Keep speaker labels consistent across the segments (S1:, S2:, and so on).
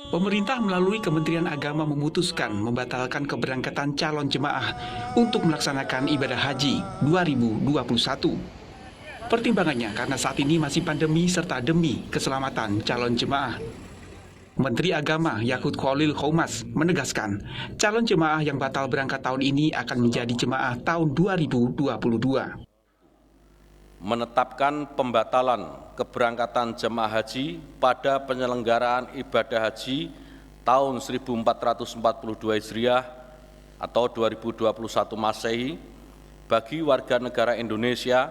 S1: Pemerintah melalui Kementerian Agama memutuskan membatalkan keberangkatan calon jemaah untuk melaksanakan ibadah haji 2021. Pertimbangannya karena saat ini masih pandemi serta demi keselamatan calon jemaah. Menteri Agama Yakut Khalil Qomas menegaskan, calon jemaah yang batal berangkat tahun ini akan menjadi jemaah tahun 2022.
S2: Menetapkan pembatalan keberangkatan jemaah haji pada penyelenggaraan ibadah haji tahun 1442 Hijriah atau 2021 Masehi bagi warga negara Indonesia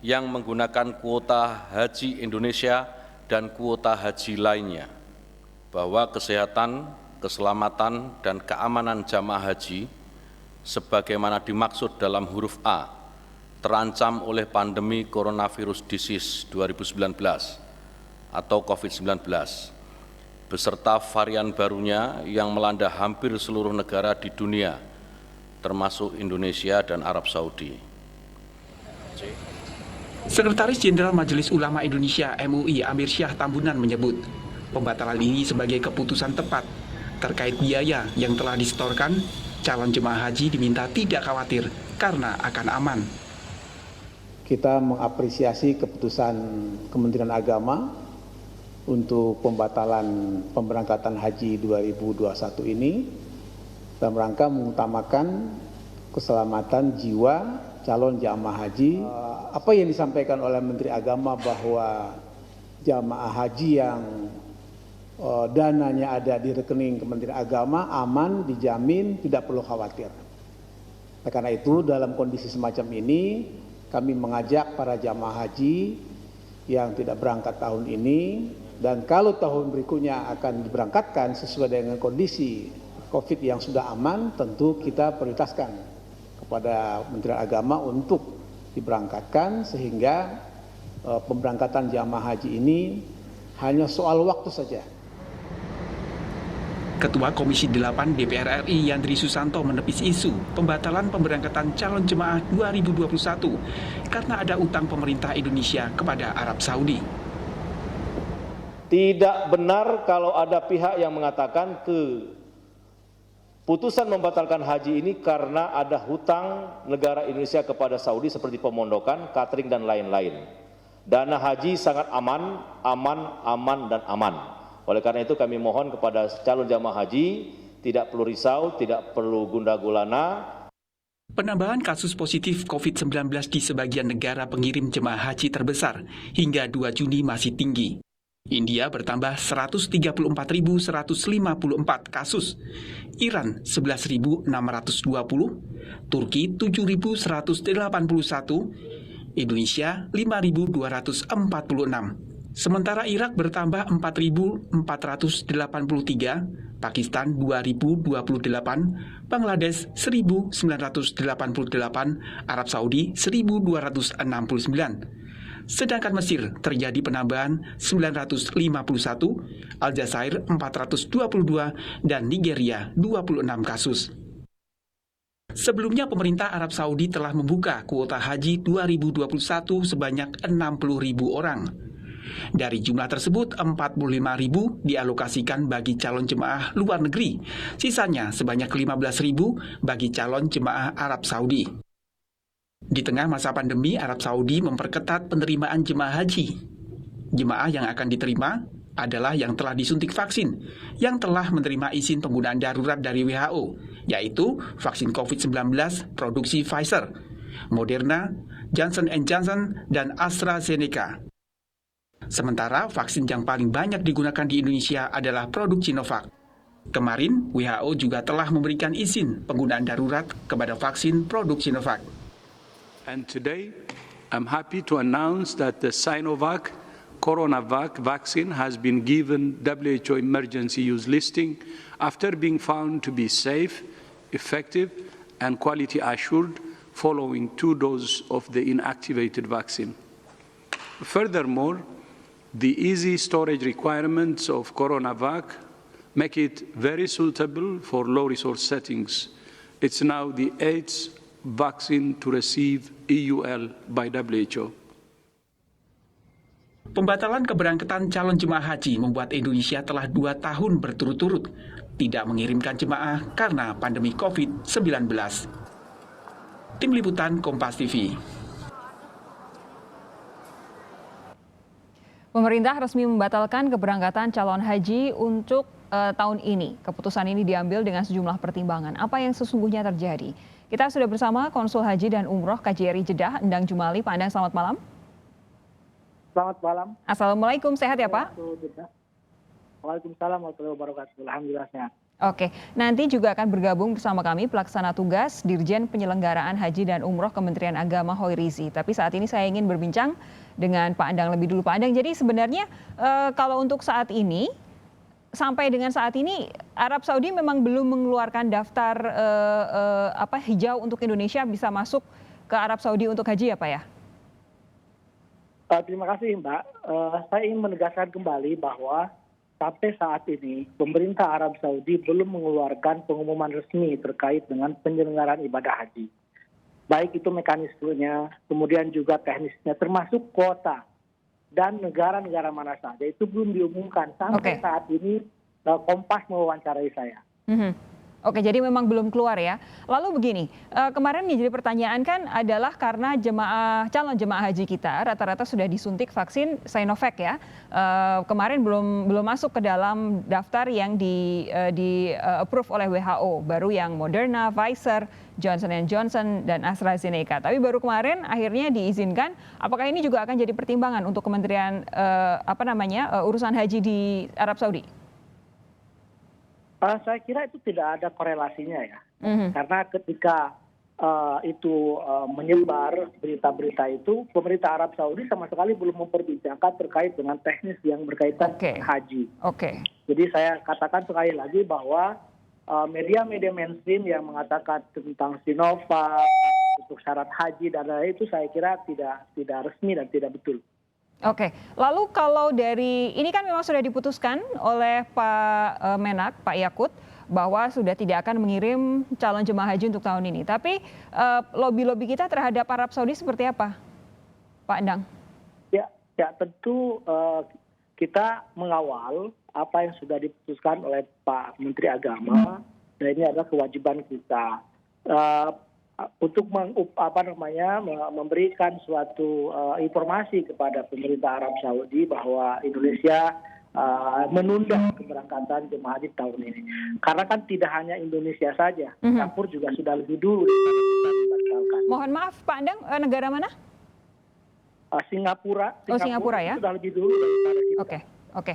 S2: yang menggunakan kuota haji Indonesia dan kuota haji lainnya, bahwa kesehatan, keselamatan, dan keamanan jamaah haji sebagaimana dimaksud dalam huruf A terancam oleh pandemi coronavirus disease 2019 atau COVID-19 beserta varian barunya yang melanda hampir seluruh negara di dunia termasuk Indonesia dan Arab Saudi.
S1: Sekretaris Jenderal Majelis Ulama Indonesia MUI Amir Syah Tambunan menyebut, pembatalan ini sebagai keputusan tepat terkait biaya yang telah disetorkan. Calon jemaah haji diminta tidak khawatir karena akan aman.
S3: Kita mengapresiasi keputusan Kementerian Agama untuk pembatalan pemberangkatan haji 2021 ini dalam rangka mengutamakan keselamatan jiwa calon jamaah haji. Apa yang disampaikan oleh Menteri Agama bahwa jamaah haji yang dananya ada di rekening Kementerian Agama aman, dijamin, tidak perlu khawatir. Karena itu dalam kondisi semacam ini kami mengajak para jamaah haji yang tidak berangkat tahun ini dan kalau tahun berikutnya akan diberangkatkan sesuai dengan kondisi COVID yang sudah aman, tentu kita prioritaskan kepada Menteri Agama untuk diberangkatkan sehingga pemberangkatan jamaah haji ini hanya soal waktu saja.
S1: Ketua Komisi 8 DPR RI Yandri Susanto menepis isu pembatalan pemberangkatan calon jemaah 2021 karena ada utang pemerintah Indonesia kepada Arab Saudi.
S4: Tidak benar kalau ada pihak yang mengatakan keputusan membatalkan haji ini karena ada hutang negara Indonesia kepada Saudi seperti pemondokan, catering, dan lain-lain. Dana haji sangat aman, dan aman. Oleh karena itu kami mohon kepada calon jamaah haji tidak perlu risau, tidak perlu gundah gulana.
S1: Penambahan kasus positif COVID-19 di sebagian negara pengirim jemaah haji terbesar hingga 2 Juni masih tinggi. India bertambah 134.154 kasus, Iran 11.620, Turki 7.181, Indonesia 5.246. Sementara Irak bertambah 4.483, Pakistan 2.028, Bangladesh 1.988, Arab Saudi 1.269. Sedangkan Mesir terjadi penambahan 951, Aljazair 422, dan Nigeria 26 kasus. Sebelumnya pemerintah Arab Saudi telah membuka kuota haji 2021 sebanyak 60.000 orang. Dari jumlah tersebut, 45.000 dialokasikan bagi calon jemaah luar negeri, sisanya sebanyak 15.000 bagi calon jemaah Arab Saudi. Di tengah masa pandemi, Arab Saudi memperketat penerimaan jemaah haji. Jemaah yang akan diterima adalah yang telah disuntik vaksin, yang telah menerima izin penggunaan darurat dari WHO, yaitu vaksin COVID-19 produksi Pfizer, Moderna, Johnson & Johnson, dan AstraZeneca. Sementara vaksin yang paling banyak digunakan di Indonesia adalah produk Sinovac. Kemarin, WHO juga telah memberikan izin penggunaan darurat kepada vaksin produk Sinovac.
S5: And today, I'm happy to announce that the Sinovac Coronavac vaccine has been given WHO emergency use listing after being found to be safe, effective, and quality assured following 2 doses of the inactivated vaccine. Furthermore, the easy storage requirements of Coronavac make it very suitable for low-resource settings. It's now the 8th vaccine to receive EUL by WHO.
S1: Pembatalan keberangkatan calon jemaah haji membuat Indonesia telah 2 tahun berturut-turut tidak mengirimkan jemaah karena pandemi COVID-19. Tim Liputan Kompas TV.
S6: Pemerintah resmi membatalkan keberangkatan calon haji untuk tahun ini. Keputusan ini diambil dengan sejumlah pertimbangan. Apa yang sesungguhnya terjadi? Kita sudah bersama Konsul Haji dan Umroh KJRI Jeddah, Endang Jumali. Pak Endang, selamat malam.
S7: Selamat malam.
S6: Assalamualaikum, sehat ya Pak?
S7: Waalaikumsalam warahmatullahi wabarakatuh. Alhamdulillah sehat.
S6: Oke, nanti juga akan bergabung bersama kami Pelaksana Tugas Dirjen Penyelenggaraan Haji dan Umroh Kementerian Agama Hoirizi. Tapi saat ini saya ingin berbincang dengan Pak Endang lebih dulu. Pak Endang, jadi sebenarnya kalau untuk saat ini, sampai dengan saat ini Arab Saudi memang belum mengeluarkan daftar hijau untuk Indonesia bisa masuk ke Arab Saudi untuk haji ya Pak ya?
S7: Terima kasih Mbak. Saya ingin menegaskan kembali bahwa sampai saat ini pemerintah Arab Saudi belum mengeluarkan pengumuman resmi terkait dengan penyelenggaraan ibadah haji. Baik itu mekanismenya, kemudian juga teknisnya, termasuk kuota dan negara-negara mana saja itu belum diumumkan sampai saat ini. Kompas mewawancarai saya.
S6: Oke, jadi memang belum keluar ya. Lalu begini, kemarin yang jadi pertanyaan kan adalah karena calon jemaah haji kita rata-rata sudah disuntik vaksin Sinovac ya. Kemarin belum masuk ke dalam daftar yang di approve oleh WHO, baru yang Moderna, Pfizer, Johnson & Johnson dan AstraZeneca. Tapi baru kemarin akhirnya diizinkan. Apakah ini juga akan jadi pertimbangan untuk Kementerian urusan haji di Arab Saudi?
S7: Saya kira itu tidak ada korelasinya ya, karena ketika itu menyebar berita-berita itu, pemerintah Arab Saudi sama sekali belum memperbincangkan terkait dengan teknis yang berkaitan haji. Jadi saya katakan sekali lagi bahwa media-media mainstream yang mengatakan tentang Sinovac untuk syarat haji dan lain-lain itu saya kira tidak resmi dan tidak betul.
S6: Oke, lalu kalau dari ini kan memang sudah diputuskan oleh Pak Menak, Pak Yakut, bahwa sudah tidak akan mengirim calon jemaah haji untuk tahun ini. Tapi lobby-lobby kita terhadap Arab Saudi seperti apa, Pak Endang?
S7: Ya tentu kita mengawal apa yang sudah diputuskan oleh Pak Menteri Agama, dan ini adalah kewajiban kita. Untuk memberikan suatu informasi kepada pemerintah Arab Saudi bahwa Indonesia menunda keberangkatan jemaah haji tahun ini. Karena kan tidak hanya Indonesia saja, Singapura juga sudah lebih dulu.
S6: Mohon maaf Pak Endang, negara mana?
S7: Singapura.
S6: Singapura ya?
S7: Sudah lebih dulu daripada kita.
S6: Oke.